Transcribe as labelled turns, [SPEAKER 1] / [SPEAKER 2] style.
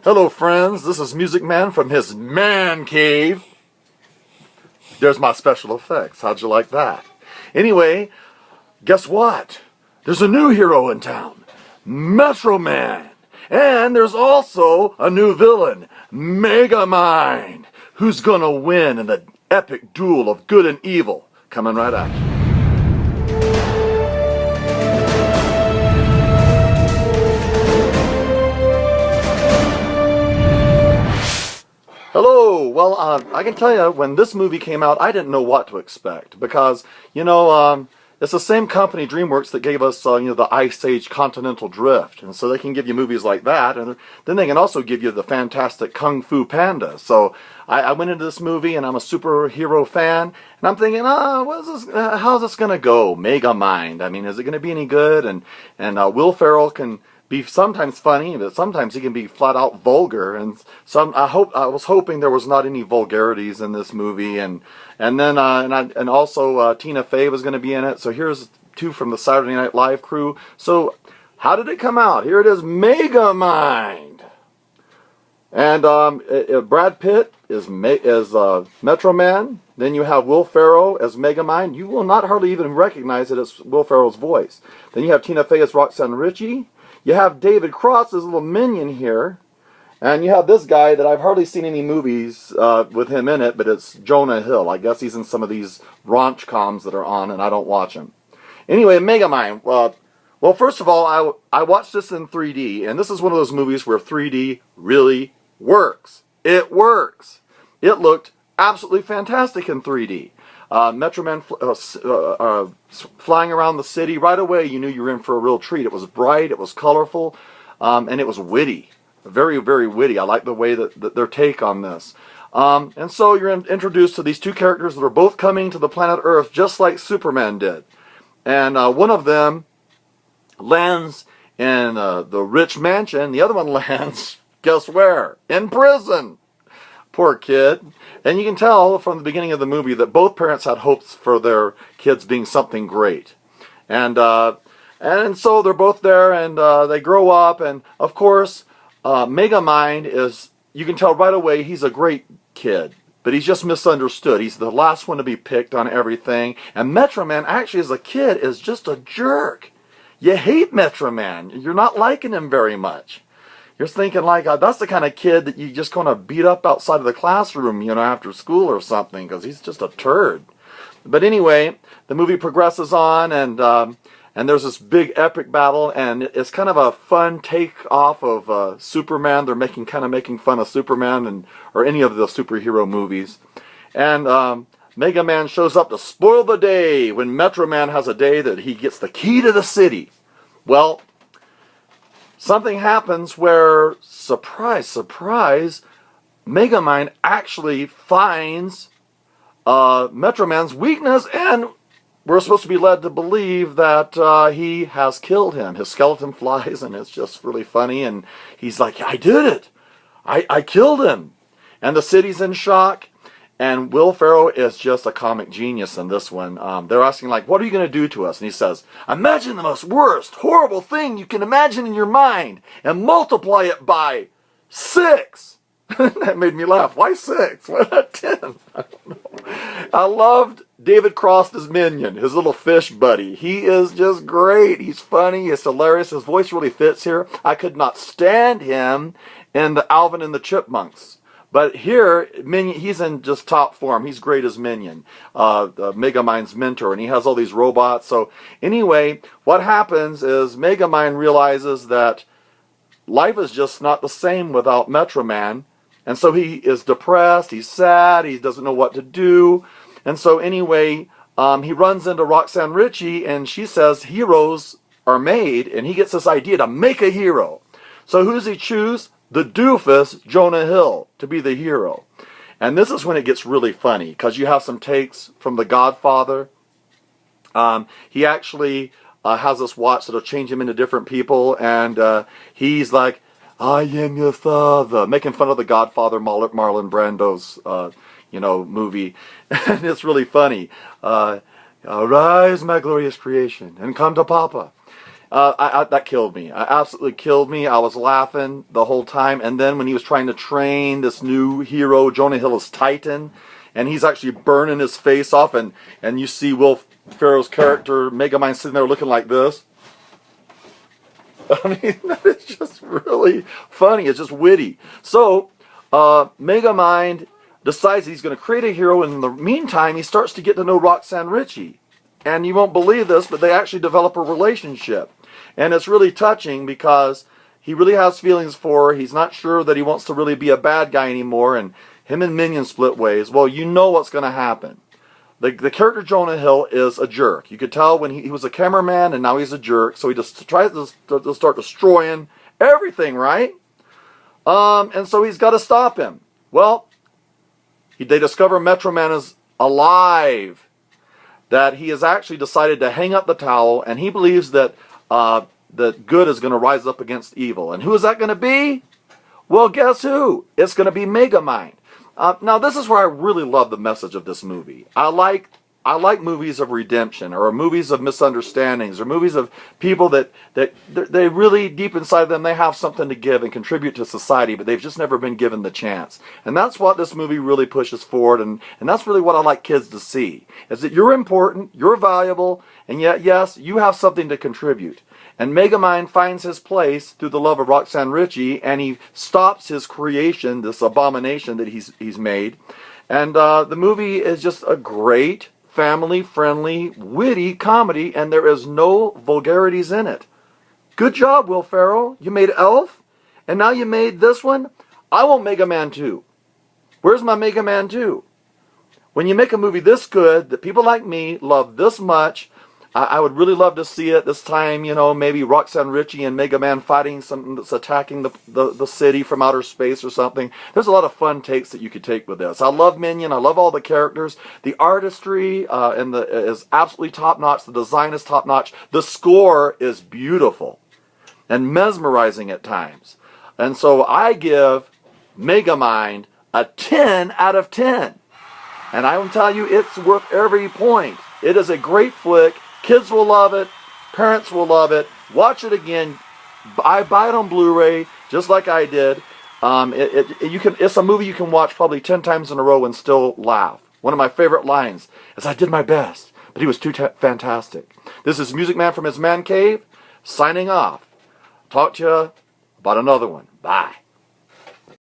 [SPEAKER 1] Hello friends, this is Music Man from his man cave. There's my special effects. How'd you like that? Anyway, guess what? There's a new hero in town, Metro Man. And there's also a new villain, Megamind, who's gonna win in the epic duel of good and evil. Coming right at you. Hello! Well, I can tell you, when this movie came out, I didn't know what to expect. Because, it's the same company, DreamWorks, that gave us, the Ice Age Continental Drift. And so they can give you movies like that. And then they can also give you the fantastic Kung Fu Panda. So I went into this movie, and I'm a superhero fan. And I'm thinking, how's this going to go? Megamind. I mean, is it going to be any good? And Will Ferrill can be sometimes funny, but sometimes he can be flat out vulgar, and I was hoping there was not any vulgarities in this movie, and also Tina Fey was going to be in it. So here's two from the Saturday Night Live crew. So how did it come out? Here it is, Megamind, and Brad Pitt is Metro Man. Then you have Will Ferrell as Megamind. You will not hardly even recognize it as Will Ferrell's voice. Then you have Tina Fey as Roxanne Ritchie. You have David Cross, as a little minion here. And you have this guy that I've hardly seen any movies with him in it, but it's Jonah Hill. I guess he's in some of these raunch-coms that are on, and I don't watch them. Anyway, Megamind. Well, first of all, I watched this in 3D, and this is one of those movies where 3D really works. It works. It looked absolutely fantastic in 3D. Metro Man flying around the city, right away you knew you were in for a real treat. It was bright, it was colorful, and it was witty. Very, very witty. I like the way that their take on this. And so you're introduced to these two characters that are both coming to the planet Earth just like Superman did. And one of them lands in the rich mansion. The other one lands, guess where? In prison. Poor kid. And you can tell from the beginning of the movie that both parents had hopes for their kids being something great. And so they're both there, and they grow up, and of course, Megamind is, you can tell right away he's a great kid, but he's just misunderstood. He's the last one to be picked on everything. And Metro Man, actually as a kid, is just a jerk. You hate Metro Man. You're not liking him very much. You're thinking like, that's the kind of kid that you just kind of beat up outside of the classroom, after school or something, because he's just a turd. But anyway, the movie progresses on, and there's this big epic battle, and it's kind of a fun take off of Superman. They're making fun of Superman or any of the superhero movies. And Mega Man shows up to spoil the day when Metro Man has a day that he gets the key to the city. Well, something happens where, surprise, surprise, Megamind actually finds Metro Man's weakness, and we're supposed to be led to believe that he has killed him. His skeleton flies, and it's just really funny, and he's like, I did it! I killed him! And the city's in shock, and Will Ferrell is just a comic genius in this one. They're asking, like, what are you going to do to us? And he says, imagine the most worst, horrible thing you can imagine in your mind and multiply it by 6. That made me laugh. Why 6? Why not 10? I don't know. I loved David Cross as Minion, his little fish buddy. He is just great. He's funny. He's hilarious. His voice really fits here. I could not stand him in the Alvin and the Chipmunks. But here, Minion, he's in just top form. He's great as Minion, Megamind's mentor, and he has all these robots. So anyway, what happens is Megamind realizes that life is just not the same without Metro Man. And so he is depressed, he's sad, he doesn't know what to do. And so anyway, he runs into Roxanne Ritchie, and she says heroes are made, and he gets this idea to make a hero. So who does he choose? The doofus Jonah Hill to be the hero. And this is when it gets really funny, because you have some takes from The Godfather. He actually has this watch that'll change him into different people, and he's like, I am your father, making fun of The Godfather, Marlon Brando's movie. And it's really funny. Arise, my glorious creation, and come to Papa. That killed me. I absolutely killed me. I was laughing the whole time. And then when he was trying to train this new hero, Jonah Hill as Titan, and he's actually burning his face off, and you see Will Ferrell's character, Megamind, sitting there looking like this. I mean, it's just really funny. It's just witty. So, Megamind decides he's going to create a hero, and in the meantime, he starts to get to know Roxanne Ritchie. And you won't believe this, but they actually develop a relationship. And it's really touching because he really has feelings for her. He's not sure that he wants to really be a bad guy anymore, and him and Minion split ways. Well, you know what's going to happen. The character Jonah Hill is a jerk. You could tell when he was a cameraman, and now he's a jerk. So he just tries to start destroying everything, right? And so he's got to stop him. Well, they discover Metro Man is alive. That he has actually decided to hang up the towel, and he believes that that good is going to rise up against evil. And who is that going to be? Well, guess who? It's going to be Megamind. Now, this is where I really love the message of this movie. I like movies of redemption, or movies of misunderstandings, or movies of people that they really, deep inside them, they have something to give and contribute to society, but they've just never been given the chance. And that's what this movie really pushes forward, and that's really what I like kids to see, is that you're important, you're valuable, and yet, yes, you have something to contribute. And Megamind finds his place through the love of Roxanne Ritchie, and he stops his creation, this abomination that he's made. And the movie is just a great, family-friendly, witty comedy, and there is no vulgarities in it. Good job, Will Ferrell. You made Elf, and now you made this one. I want Mega Man 2. Where's my Mega Man 2? When you make a movie this good, that people like me love this much, I would really love to see it. This time, you know, maybe Roxanne Ritchie and Mega Man fighting something that's attacking the city from outer space or something. There's a lot of fun takes that you could take with this. I love Minion. I love all the characters. The artistry is absolutely top-notch. The design is top-notch. The score is beautiful and mesmerizing at times. And so I give Megamind a 10 out of 10. And I will tell you, it's worth every point. It is a great flick. Kids will love it. Parents will love it. Watch it again. I buy it on Blu-ray, just like I did. It's a movie you can watch probably 10 times in a row and still laugh. One of my favorite lines is, "I did my best, but he was too fantastic." This is Music Man from his man cave, signing off. Talk to you about another one. Bye.